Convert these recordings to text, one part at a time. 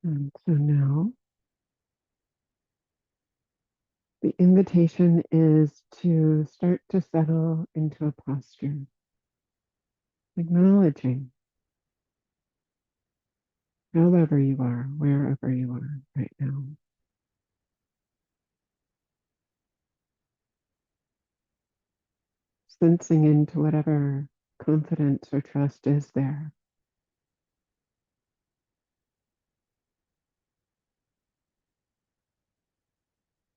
And so now the invitation is to start to settle into a posture, acknowledging however you are, wherever you are right now. Sensing into whatever confidence or trust is there.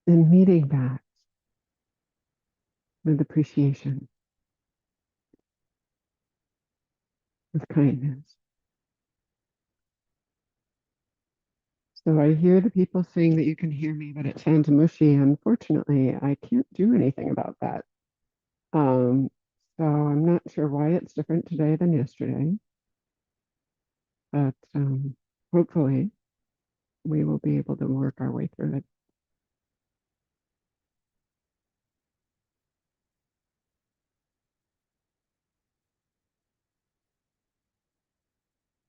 And meeting that with appreciation, with kindness. So I hear the people saying that you can hear me, but it sounds mushy. Unfortunately, I can't do anything about that. Um, so I'm not sure why it's different today than yesterday, but hopefully we will be able to work our way through it.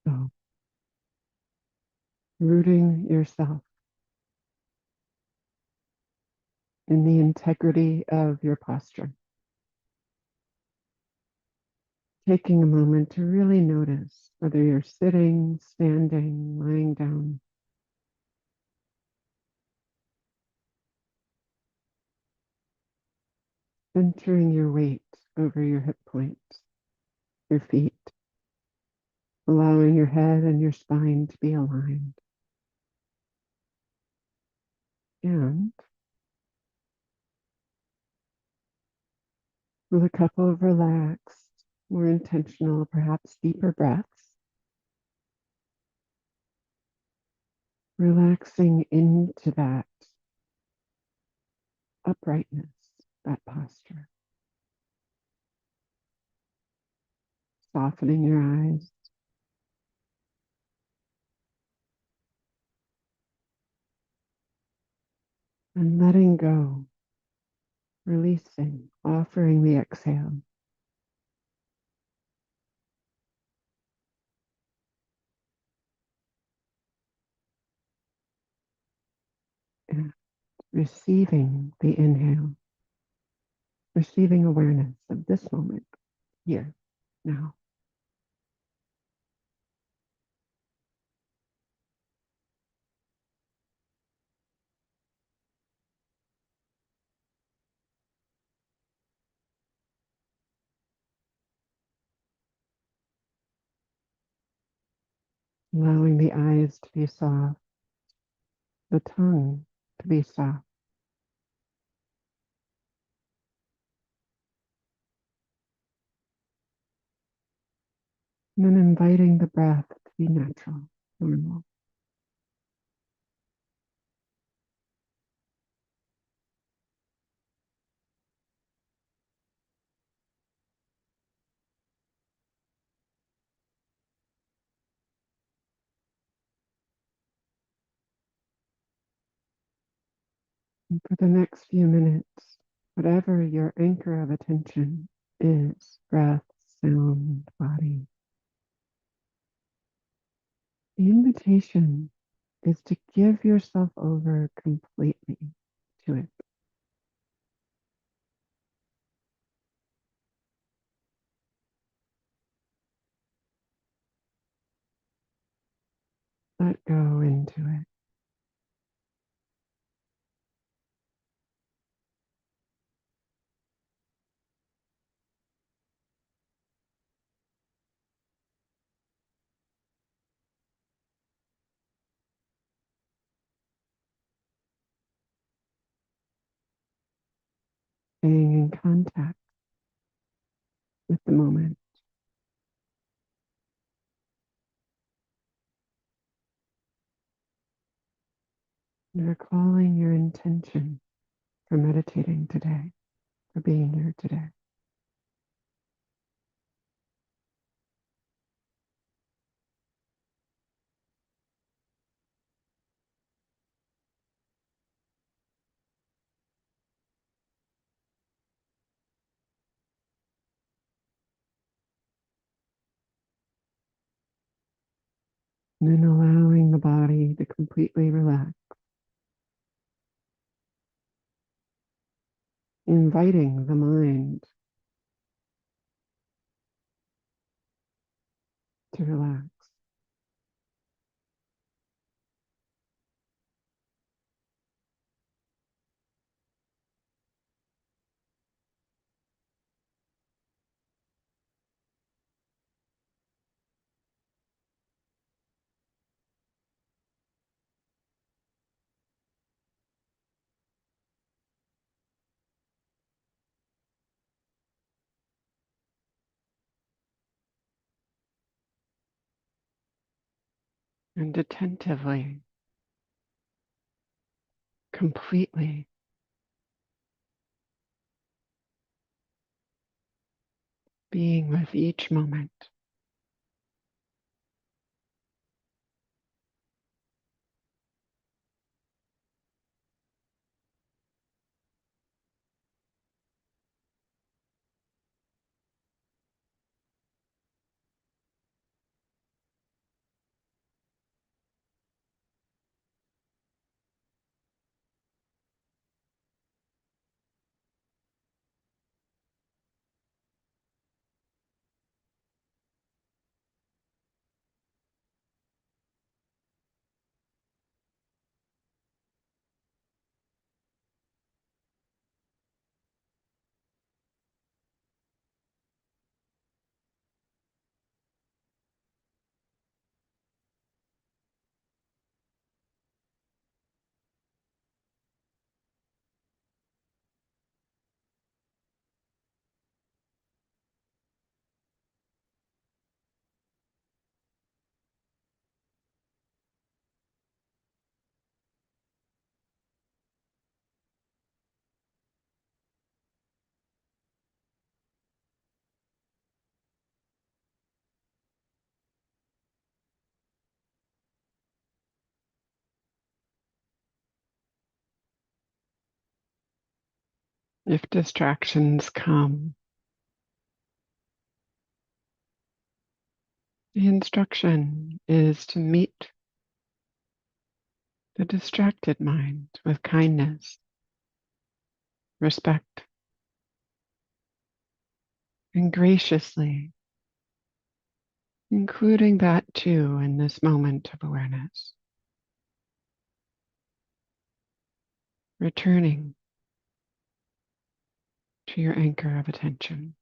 So rooting yourself in the integrity of your posture. Taking a moment to really notice whether you're sitting, standing, lying down. Centering your weight over your hip points, your feet, allowing your head and your spine to be aligned. And with a couple of relaxed, more intentional, perhaps deeper breaths, relaxing into that uprightness, that posture. Softening your eyes. And letting go, releasing, offering the exhale. And receiving the inhale, receiving awareness of this moment, here, now. Allowing the eyes to be soft, the tongue to be soft. And then inviting the breath to be natural, normal. And for the next few minutes, whatever your anchor of attention is, breath, sound, body, the invitation is to give yourself over completely to it. Let go into it. Staying in contact with the moment. And recalling your intention for meditating today, for being here today. And then allowing the body to completely relaxed, inviting the mind to relax. And attentively, completely being with each moment. If distractions come, the instruction is to meet the distracted mind with kindness, respect, and graciously, including that too in this moment of awareness, returning to your anchor of attention.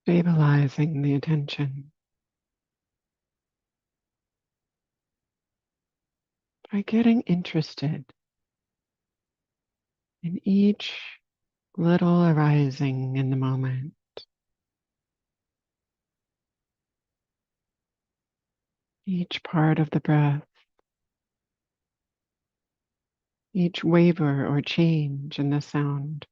Stabilizing the attention by getting interested in each little arising in the moment, each part of the breath, each waver or change in the sound,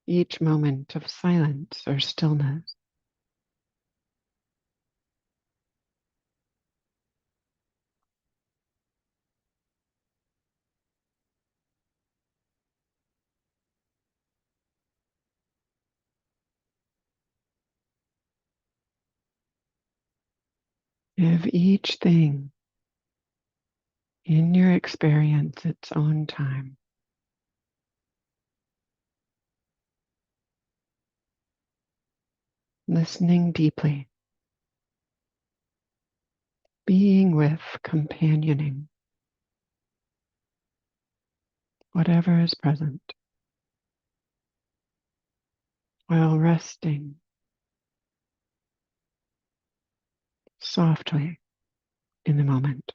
each moment of silence or stillness. Give each thing in your experience its own time. Listening deeply, being with, companioning whatever is present, while resting softly in the moment.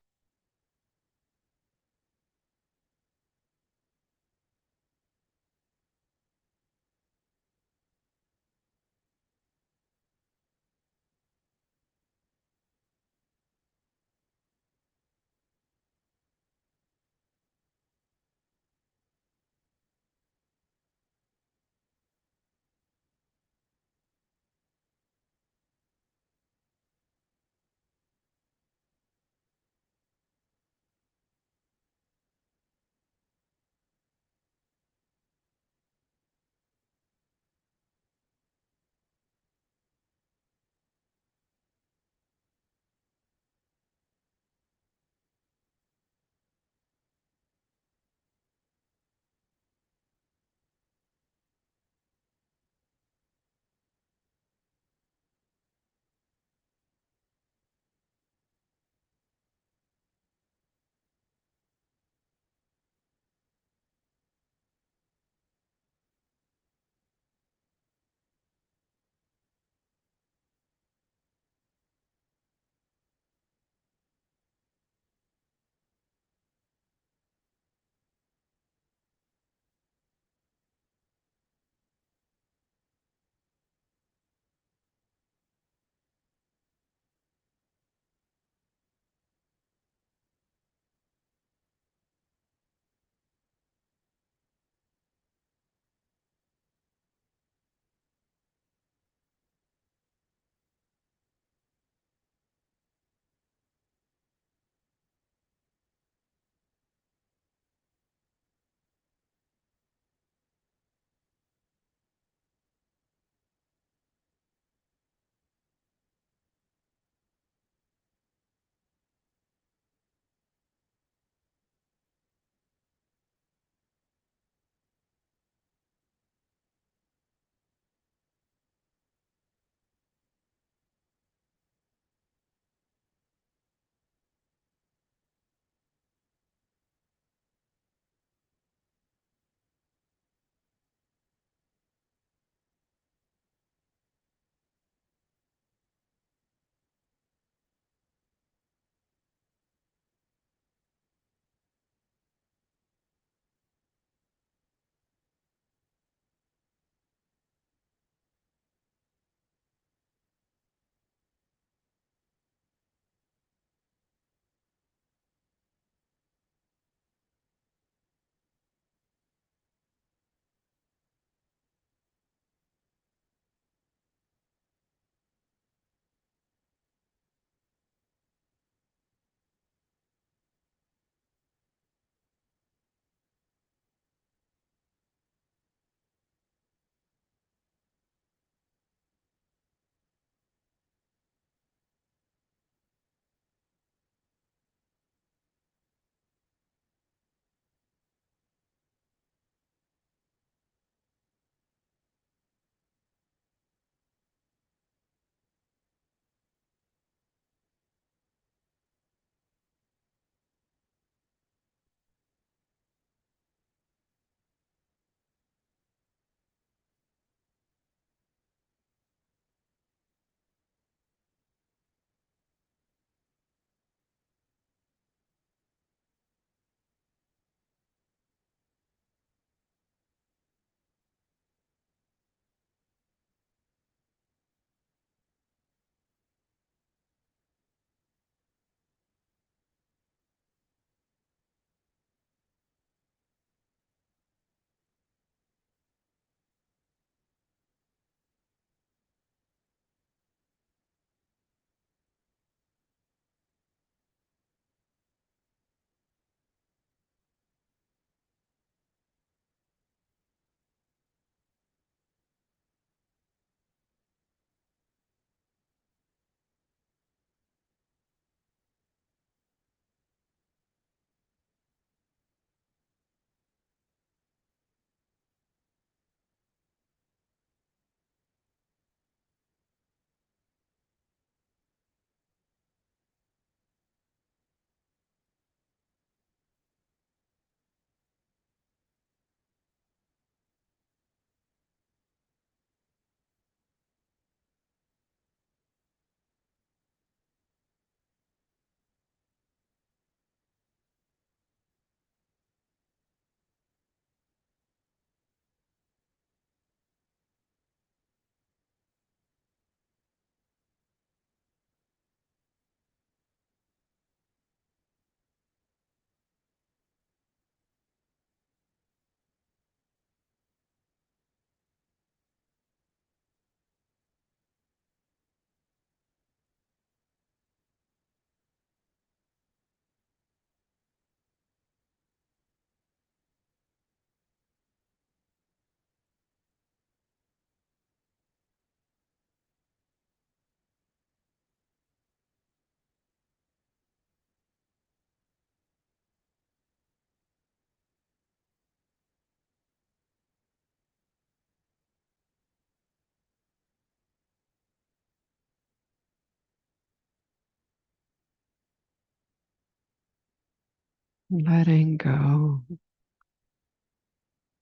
letting go,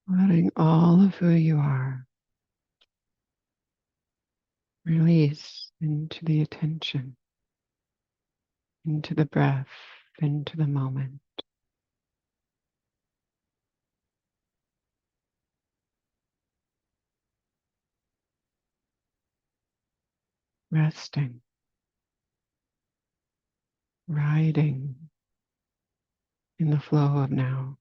letting all of who you are release into the attention, into the breath, into the moment, resting, riding in the flow of now.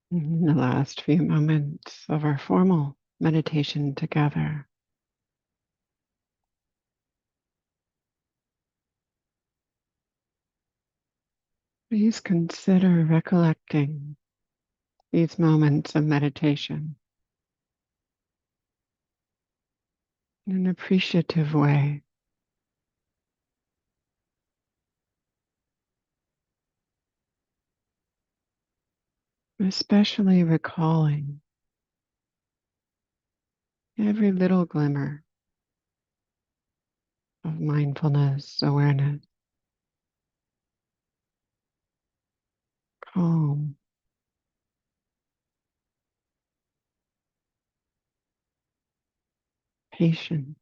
In the last few moments of our formal meditation together, please consider recollecting these moments of meditation in an appreciative way, especially recalling every little glimmer of mindfulness, awareness, calm, patience,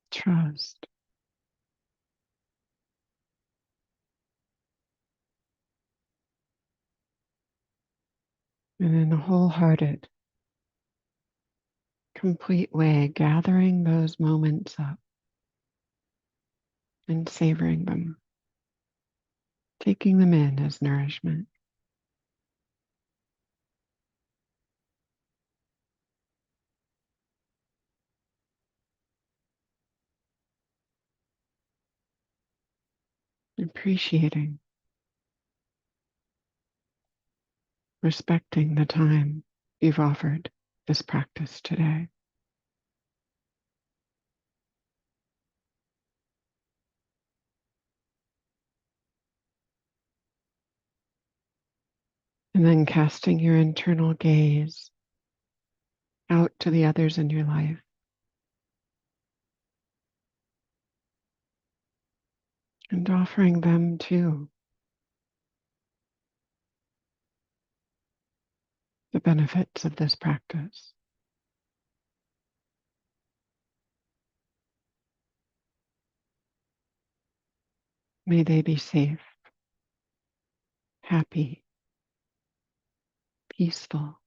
trust, and in a wholehearted, complete way, gathering those moments up and savoring them, taking them in as nourishment. Appreciating, respecting the time you've offered this practice today. And then casting your internal gaze out to the others in your life and offering them too the benefits of this practice. May they be safe, happy, peaceful,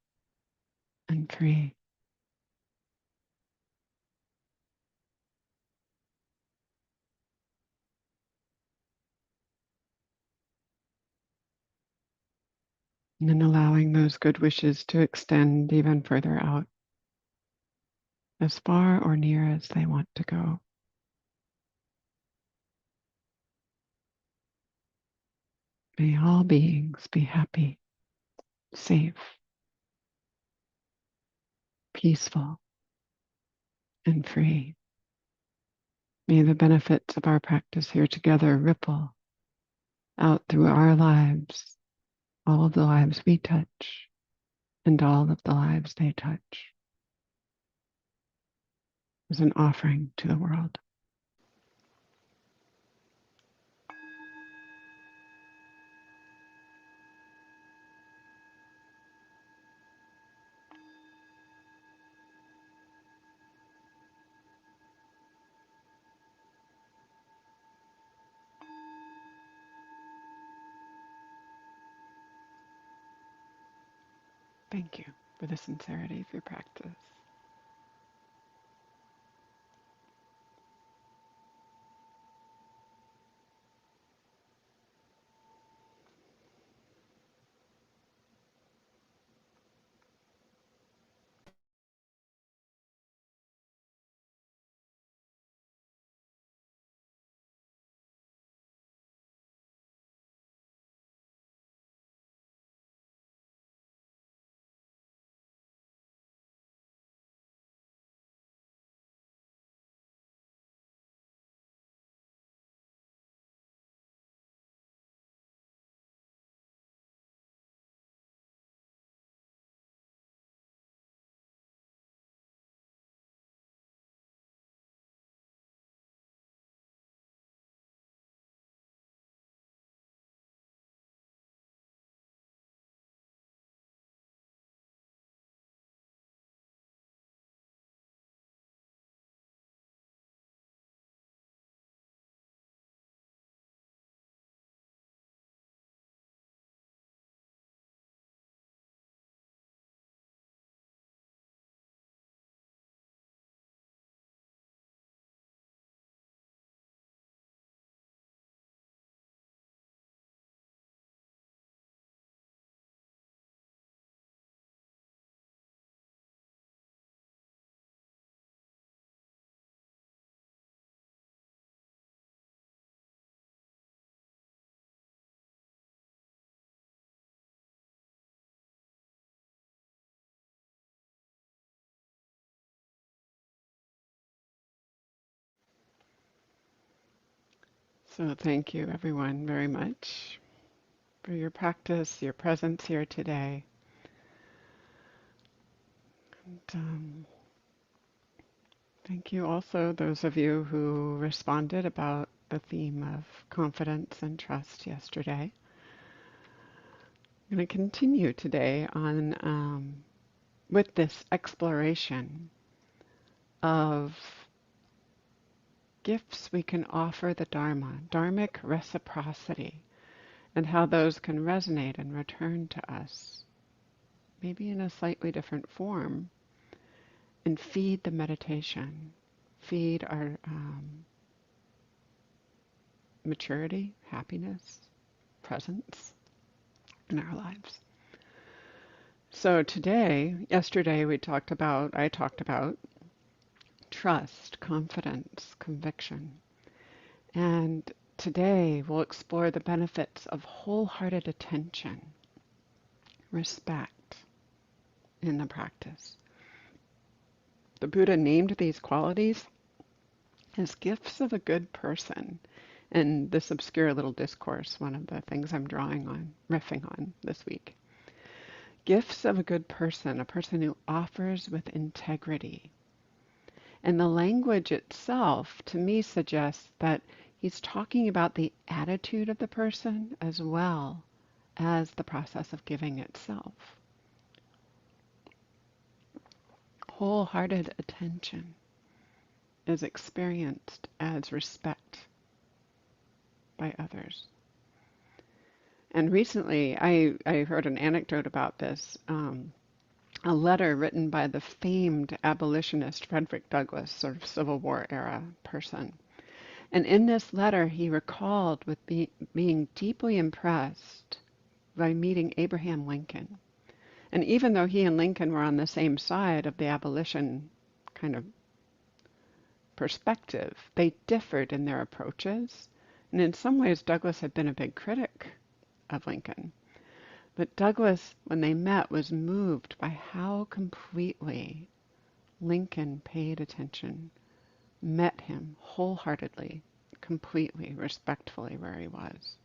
and free. And then allowing those good wishes to extend even further out, as far or near as they want to go. May all beings be happy, safe, peaceful, and free. May the benefits of our practice here together ripple out through our lives, all of the lives we touch, and all of the lives they touch, as an offering to the world. Thank you for the sincerity of your practice. So thank you, everyone, very much for your practice, your presence here today. And, thank you also, those of you who responded about the theme of confidence and trust yesterday. I'm going to continue today on with this exploration of gifts we can offer the Dharma, Dharmic reciprocity, and how those can resonate and return to us, maybe in a slightly different form, and feed the meditation, feed our maturity, happiness, presence in our lives. So yesterday I talked about trust, confidence, conviction. And today we'll explore the benefits of wholehearted attention, respect in the practice. The Buddha named these qualities as gifts of a good person. And this obscure little discourse, one of the things I'm riffing on this week. Gifts of a good person, a person who offers with integrity. And the language itself, to me, suggests that he's talking about the attitude of the person as well as the process of giving itself. Wholehearted attention is experienced as respect by others. And recently, I heard an anecdote about this, a letter written by the famed abolitionist Frederick Douglass, sort of Civil War era person. And in this letter, he recalled with being deeply impressed by meeting Abraham Lincoln. And even though he and Lincoln were on the same side of the abolition kind of perspective, they differed in their approaches. And in some ways, Douglass had been a big critic of Lincoln. But Douglass, when they met, was moved by how completely Lincoln paid attention, met him wholeheartedly, completely, respectfully where he was.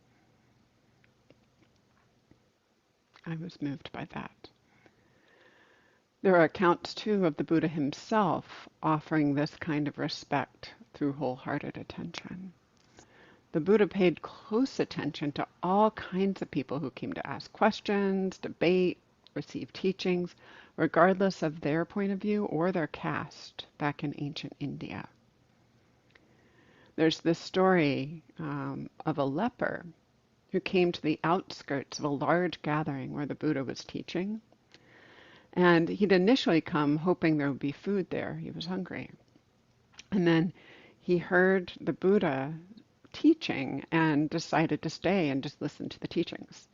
I was moved by that. There are accounts, too, of the Buddha himself offering this kind of respect through wholehearted attention. The Buddha paid close attention to all kinds of people who came to ask questions, debate, receive teachings, regardless of their point of view or their caste back in ancient India. There's this story of a leper who came to the outskirts of a large gathering where the Buddha was teaching. And he'd initially come hoping there would be food there. He was hungry. And then he heard the Buddha teaching and decided to stay and just listen to the teachings.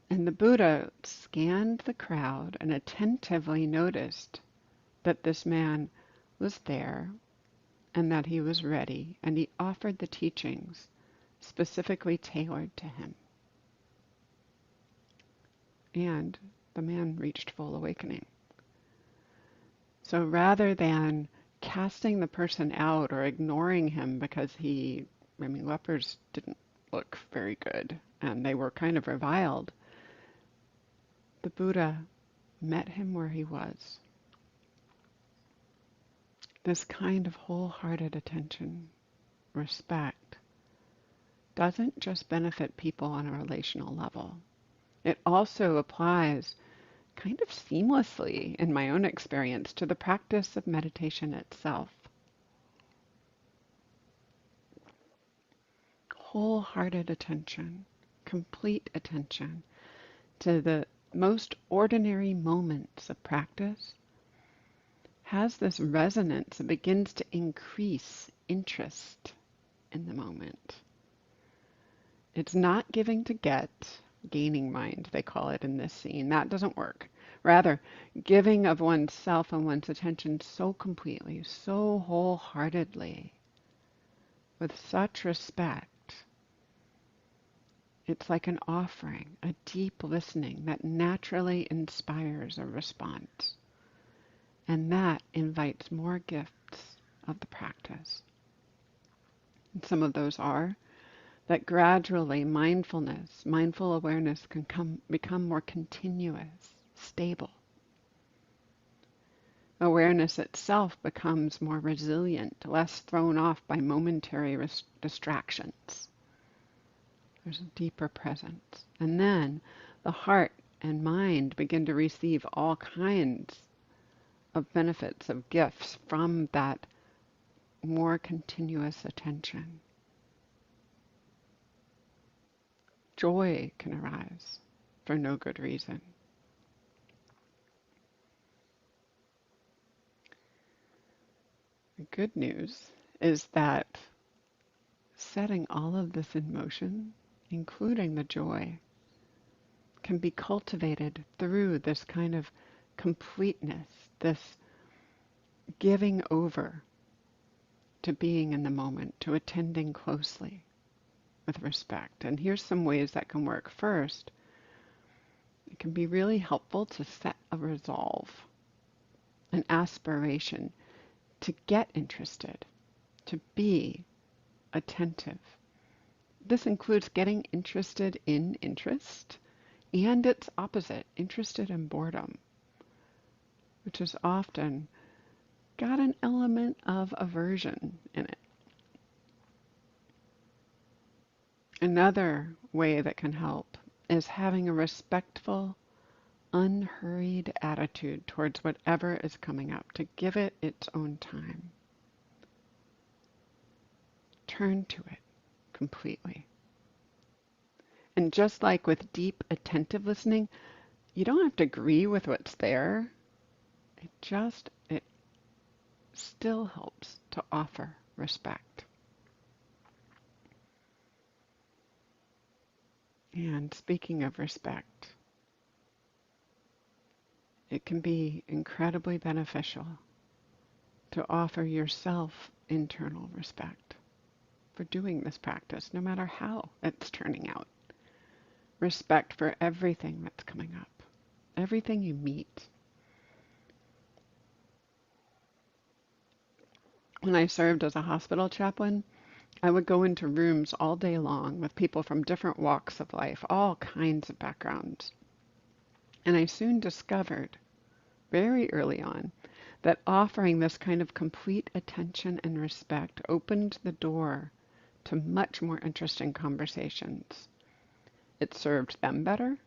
And the Buddha scanned the crowd and attentively noticed that this man was there and that he was ready, and he offered the teachings specifically tailored to him. And the man reached full awakening. So rather than casting the person out or ignoring him because lepers didn't look very good and they were kind of reviled, the Buddha met him where he was. This kind of wholehearted attention, respect, doesn't just benefit people on a relational level. It also applies kind of seamlessly, in my own experience, to the practice of meditation itself. Wholehearted attention, complete attention to the most ordinary moments of practice has this resonance. It begins to increase interest in the moment. It's not giving to get, gaining mind, they call it in this scene. That doesn't work. Rather, giving of oneself and one's attention so completely, so wholeheartedly, with such respect. It's like an offering, a deep listening that naturally inspires a response. And that invites more gifts of the practice. And some of those are that gradually mindful awareness can become more continuous, stable. Awareness itself becomes more resilient, less thrown off by momentary distractions. There's a deeper presence. And then the heart and mind begin to receive all kinds of benefits, of gifts from that more continuous attention. Joy can arise for no good reason. The good news is that setting all of this in motion, including the joy, can be cultivated through this kind of completeness, this giving over to being in the moment, to attending closely with respect. And here's some ways that can work. First, it can be really helpful to set a resolve, an aspiration to get interested, to be attentive. This includes getting interested in interest and its opposite, interested in boredom, which has often got an element of aversion in it. Another way that can help is having a respectful, unhurried attitude towards whatever is coming up, to give it its own time. Turn to it completely. And just like with deep, attentive listening, you don't have to agree with what's there. It still helps to offer respect. And speaking of respect, it can be incredibly beneficial to offer yourself internal respect for doing this practice, no matter how it's turning out. Respect for everything that's coming up, everything you meet. When I served as a hospital chaplain, I would go into rooms all day long with people from different walks of life, all kinds of backgrounds. And I soon discovered, very early on, that offering this kind of complete attention and respect opened the door to much more interesting conversations. It served them better,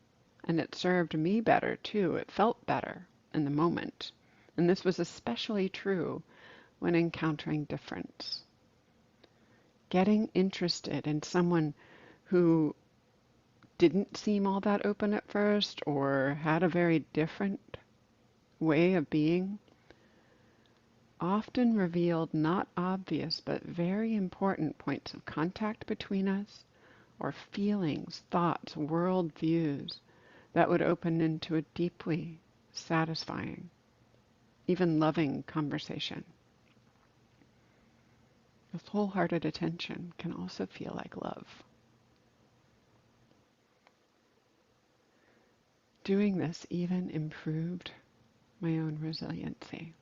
and it served me better too. It felt better in the moment. And this was especially true when encountering difference. Getting interested in someone who didn't seem all that open at first or had a very different way of being often revealed not obvious but very important points of contact between us, or feelings, thoughts, world views that would open into a deeply satisfying, even loving conversation. This wholehearted attention can also feel like love. Doing this even improved my own resiliency.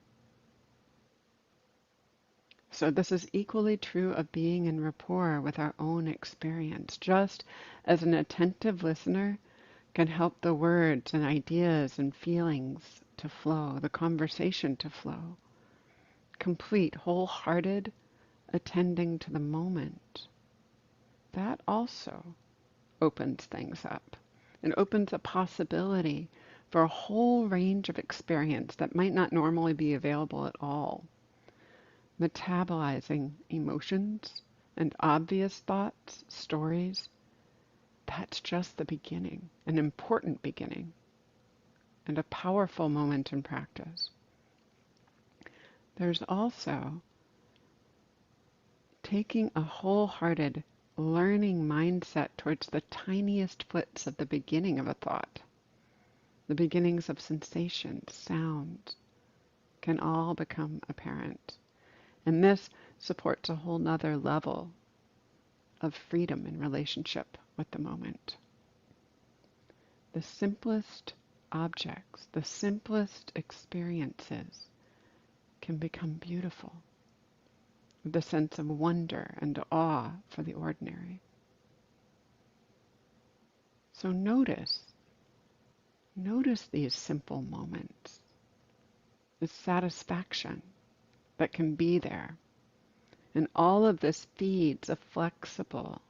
So this is equally true of being in rapport with our own experience. Just as an attentive listener can help the words and ideas and feelings to flow, the conversation to flow. Complete, wholehearted attending to the moment. That also opens things up. It opens a possibility for a whole range of experience that might not normally be available at all. Metabolizing emotions and obvious thoughts, stories, that's just the beginning, an important beginning, and a powerful moment in practice. There's also taking a wholehearted learning mindset towards the tiniest flits of the beginning of a thought. The beginnings of sensations, sounds, can all become apparent. And this supports a whole nother level of freedom in relationship with the moment. The simplest objects, the simplest experiences can become beautiful the sense of wonder and awe for the ordinary. So notice these simple moments, the satisfaction that can be there. And all of this feeds a flexible,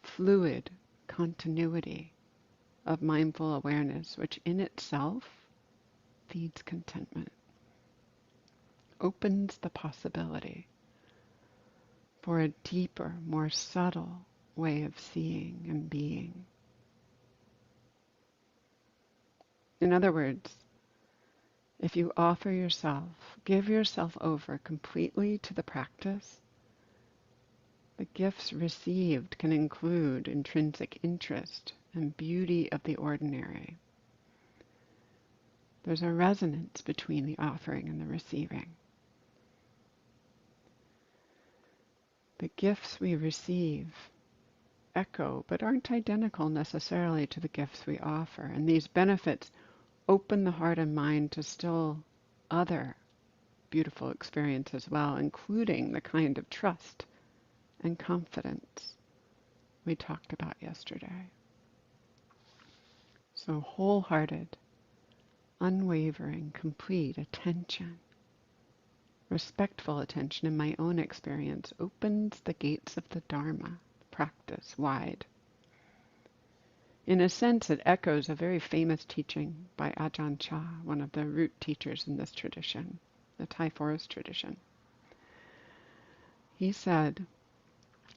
fluid continuity of mindful awareness, which in itself feeds contentment, opens the possibility for a deeper, more subtle way of seeing and being. In other words, if you offer yourself, give yourself over completely to the practice, the gifts received can include intrinsic interest and beauty of the ordinary. There's a resonance between the offering and the receiving. The gifts we receive echo, but aren't identical necessarily to the gifts we offer. And these benefits open the heart and mind to still other beautiful experience as well, including the kind of trust and confidence we talked about yesterday. So wholehearted, unwavering, complete attention, respectful attention in my own experience opens the gates of the Dharma practice wide. In a sense, it echoes a very famous teaching by Ajahn Chah, one of the root teachers in this tradition, the Thai forest tradition. He said,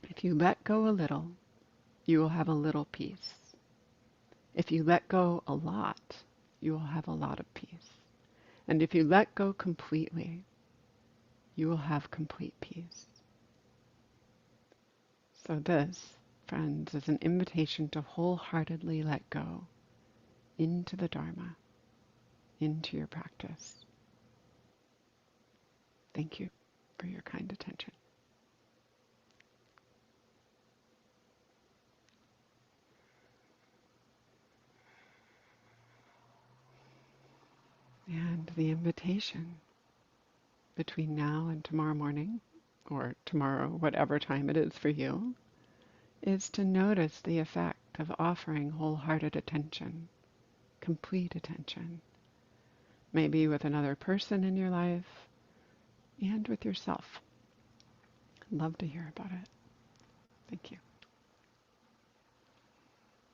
if you let go a little, you will have a little peace. If you let go a lot, you will have a lot of peace. And if you let go completely, you will have complete peace. So this, friends, is an invitation to wholeheartedly let go into the Dharma, into your practice. Thank you for your kind attention. And the invitation between now and tomorrow morning, or tomorrow, whatever time it is for you, is to notice the effect of offering wholehearted attention, complete attention, maybe with another person in your life and with yourself. I'd love to hear about it.